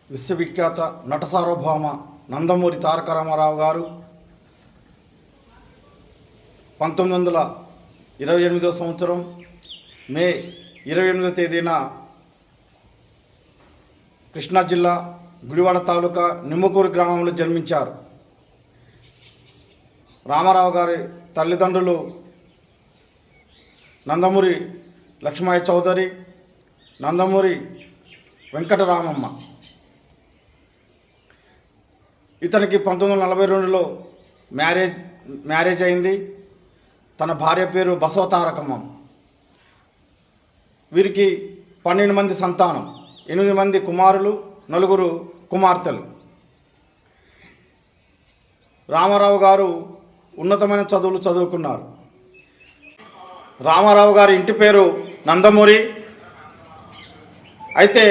విశ్వవిఖ్యాత నట సార్వభౌమ నందమూరి తారక రామారావు గారు 1928 సంవత్సరం మే 28వ తేదీన కృష్ణా జిల్లా గుడివాడ తాలూకా నిమ్మకూరు గ్రామంలో జన్మించారు. రామారావు గారి తల్లిదండ్రులు నందమూరి లక్ష్మయ్య చౌదరి, నందమూరి వెంకటరామమ్మ. ఇతనికి 1942లో మ్యారేజ్ అయింది. తన భార్య పేరు బసవతారకమ్మ. వీరికి 12 మంది సంతానం, 8 మంది కుమారులు, 4 కుమార్తెలు. రామారావు గారు ఉన్నతమైన చదువులు చదువుకున్నారు. రామారావు గారి ఇంటి పేరు నందమూరి. అయితే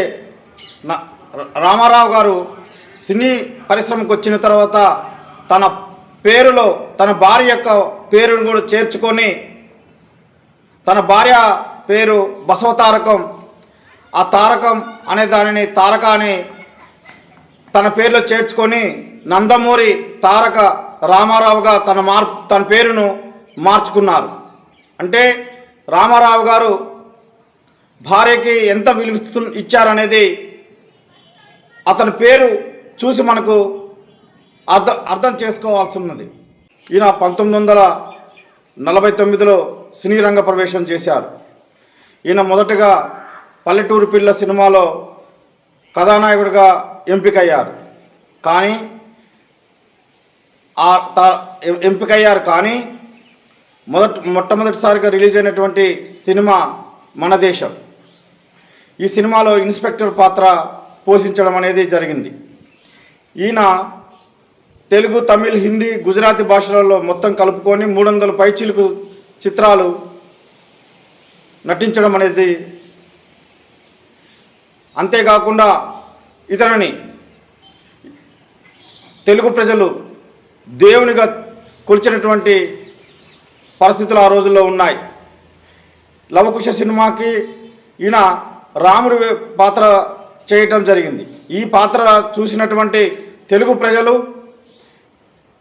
రామారావు గారు సినీ పరిశ్రమకు వచ్చిన తర్వాత తన పేరులో తన భార్య యొక్క పేరును కూడా చేర్చుకొని, తన భార్య పేరు బసవతారకం, ఆ తారకం అనే దానిని తారక అని తన పేరులో చేర్చుకొని నందమూరి తారక రామారావుగా తన పేరును మార్చుకున్నారు. అంటే రామారావు గారు భార్యకి ఎంత విలువ ఇచ్చారనేది అతని పేరు చూసి మనకు అర్థం చేసుకోవాల్సి ఉన్నది. ఈయన 1949లో సినీ రంగ ప్రవేశం చేశారు. ఈయన మొదటగా పల్లెటూరు పిల్ల సినిమాలో కథానాయకుడిగా ఎంపికయ్యారు. కానీ మొట్టమొదటిసారిగా రిలీజ్ అయినటువంటి సినిమా మన దేశం. ఈ సినిమాలో ఇన్స్పెక్టర్ పాత్ర పోషించడం అనేది జరిగింది. ఈయన తెలుగు, తమిళ్, హిందీ, గుజరాతీ భాషలలో మొత్తం కలుపుకొని 300 పైచిలుకు చిత్రాలు నటించడం అనేది. అంతేకాకుండా ఇతనిని తెలుగు ప్రజలు దేవునిగా కొలిచినటువంటి పరిస్థితులు ఆ రోజుల్లో ఉన్నాయి. లవకుశ సినిమాకి ఈయన రాముడి పాత్ర చేయటం జరిగింది. ఈ పాత్ర చూసినటువంటి తెలుగు ప్రజలు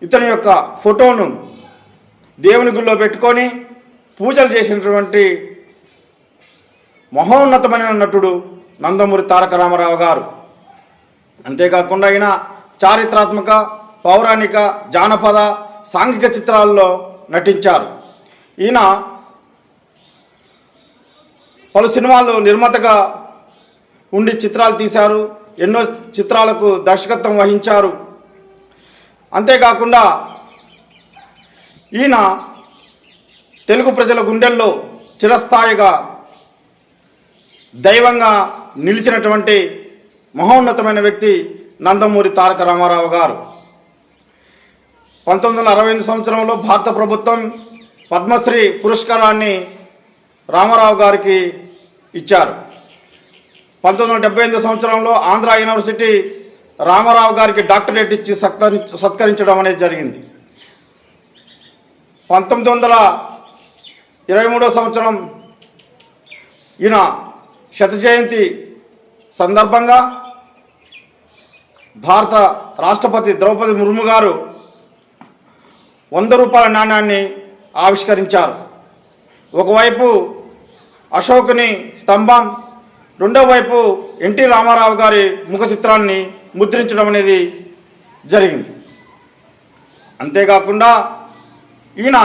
ఇతని యొక్క ఫోటోను దేవుని గుళ్ళో పెట్టుకొని పూజలు చేసినటువంటి మహోన్నతమైన నటుడు నందమూరి తారక రామారావు గారు. అంతేకాకుండా ఈయన చారిత్రాత్మక, పౌరాణిక, జానపద, సాంఘిక చిత్రాల్లో నటించారు. ఈయన పలు సినిమాల్లో నిర్మాతగా ఉండి చిత్రాలు తీశారు. ఎన్నో చిత్రాలకు దర్శకత్వం వహించారు. అంతేకాకుండా ఈయన తెలుగు ప్రజల గుండెల్లో చిరస్థాయిగా దైవంగా నిలిచినటువంటి మహోన్నతమైన వ్యక్తి నందమూరి తారక రామారావు గారు. 1968 సంవత్సరంలో భారత ప్రభుత్వం పద్మశ్రీ పురస్కారాన్ని రామారావు గారికి ఇచ్చారు. 1978 సంవత్సరంలో ఆంధ్ర యూనివర్సిటీ రామారావు గారికి డాక్టరేట్ ఇచ్చి సత్కరించడం అనేది జరిగింది. 1923 సంవత్సరం ఈయన శత జయంతి సందర్భంగా భారత రాష్ట్రపతి ద్రౌపది ముర్ము గారు 100 రూపాయల నాణ్యాన్ని ఆవిష్కరించారు. ఒకవైపు అశోకుని స్తంభం, రెండో వైపు ఎన్టీ రామారావు గారి ముఖ చిత్రాన్ని ముద్రించడం అనేది జరిగింది. అంతేకాకుండా ఈయన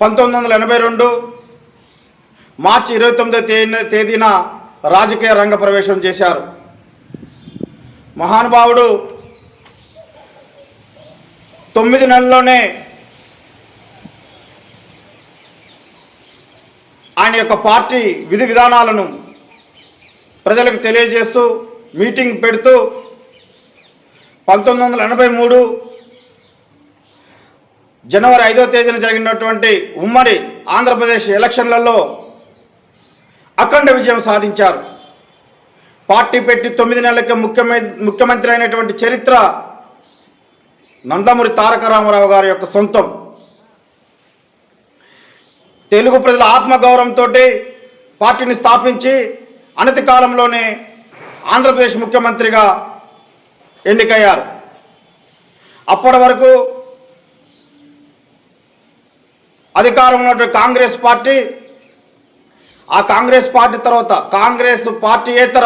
1982 మార్చి 29వ తేదీన రాజకీయ రంగ ప్రవేశం చేశారు. మహానుభావుడు 9 నెలల్లోనే ఆయన యొక్క పార్టీ విధి విధానాలను ప్రజలకు తెలియజేస్తూ మీటింగ్ పెడుతూ 1983 జనవరి 5వ తేదీన జరిగినటువంటి ఉమ్మడి ఆంధ్రప్రదేశ్ ఎలక్షన్లలో అఖండ విజయం సాధించారు. పార్టీ పెట్టి 9 నెలలకే ముఖ్యమంత్రి అయినటువంటి చరిత్ర నందమూరి తారక రామారావు గారి యొక్క సొంతం. తెలుగు ప్రజల ఆత్మగౌరవంతో పార్టీని స్థాపించి అనతి కాలంలోనే ఆంధ్రప్రదేశ్ ముఖ్యమంత్రిగా ఎన్నికయ్యారు. అప్పటి వరకు అధికారంలో ఉన్న కాంగ్రెస్ పార్టీ, ఆ కాంగ్రెస్ పార్టీ తర్వాత కాంగ్రెస్ పార్టీయేతర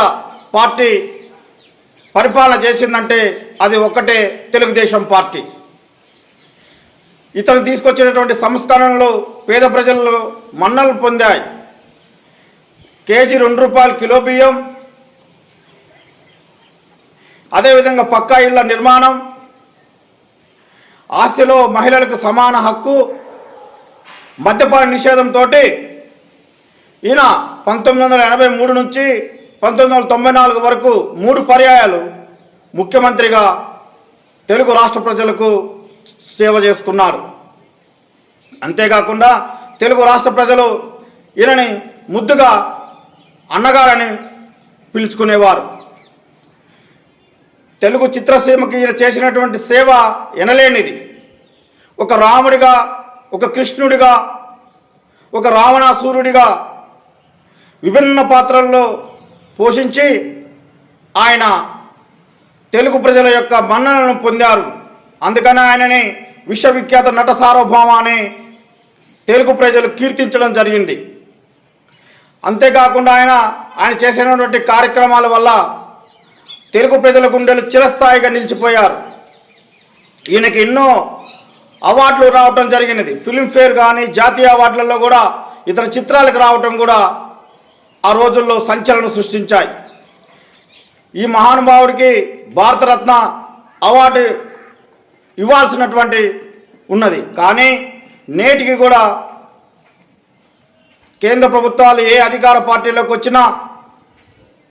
పార్టీ పరిపాలన చేసిందంటే అది ఒక్కటే తెలుగుదేశం పార్టీ. ఇతను తీసుకొచ్చినటువంటి సంస్కరణలు పేద ప్రజల్లో మన్నలు పొందాయి. కేజీ ₹2 కిలో బియ్యం, అదేవిధంగా పక్కా ఇళ్ల నిర్మాణం, ఆస్తిలో మహిళలకు సమాన హక్కు, మద్యపాన నిషేధంతో ఈయన 1983 నుంచి 1994 వరకు 3 పర్యాయాలు ముఖ్యమంత్రిగా తెలుగు రాష్ట్ర ప్రజలకు సేవ చేసుకున్నారు. అంతేకాకుండా తెలుగు రాష్ట్ర ప్రజలు ఈయనని ముద్దుగా అన్నగారని పిలుచుకునేవారు. తెలుగు చిత్రసీమకి ఈయన చేసినటువంటి సేవ ఎనలేనిది. ఒక రాముడిగా, ఒక కృష్ణుడిగా, ఒక రావణాసురుడిగా విభిన్న పాత్రల్లో పోషించి ఆయన తెలుగు ప్రజల యొక్క మన్ననలను పొందారు. అందుకని ఆయనని విశ్వవిఖ్యాత నట సార్వభౌమ అని తెలుగు ప్రజలు కీర్తించడం జరిగింది. అంతేకాకుండా ఆయన చేసినటువంటి కార్యక్రమాల వల్ల తెలుగు ప్రజల గుండెలు చిరస్థాయిగా నిలిచిపోయారు. ఈయనకి ఎన్నో అవార్డులు రావటం జరిగినది. ఫిల్మ్ఫేర్ కానీ జాతీయ అవార్డులలో కూడా ఇతర చిత్రాలకు రావటం కూడా ఆ రోజుల్లో సంచలనం సృష్టించాయి. ఈ మహానుభావుడికి భారతరత్న అవార్డు ఇవ్వాల్సినటువంటి ఉన్నది. కానీ నేటికి కూడా కేంద్ర ప్రభుత్వాలు ఏ అధికార పార్టీలోకి వచ్చినా,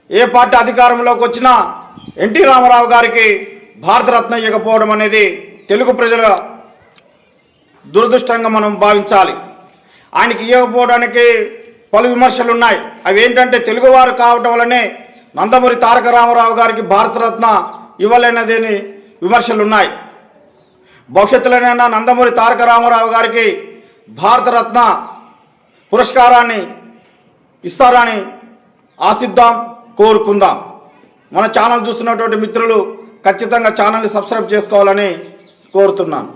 ఏ పార్టీ అధికారంలోకి వచ్చినా ఎన్టీ రామారావు గారికి భారతరత్న ఇవ్వకపోవడం అనేది తెలుగు ప్రజల దురదృష్టంగా మనం భావించాలి. ఆయనకి ఇవ్వకపోవడానికి పలు విమర్శలు ఉన్నాయి. అవి ఏంటంటే తెలుగువారు కావటం వల్లనే నందమూరి తారక రామారావు గారికి భారతరత్న ఇవ్వలేనదని విమర్శలు ఉన్నాయి. భవిష్యత్తులోనైనా నందమూరి తారక రామారావు గారికి భారతరత్న పురస్కారాన్ని ఇస్తారని ఆశిద్దాం, కోరుకుందాం. మన ఛానల్ చూస్తున్నటువంటి మిత్రులు ఖచ్చితంగా ఛానల్ని సబ్స్క్రైబ్ చేసుకోవాలని కోరుతున్నాను.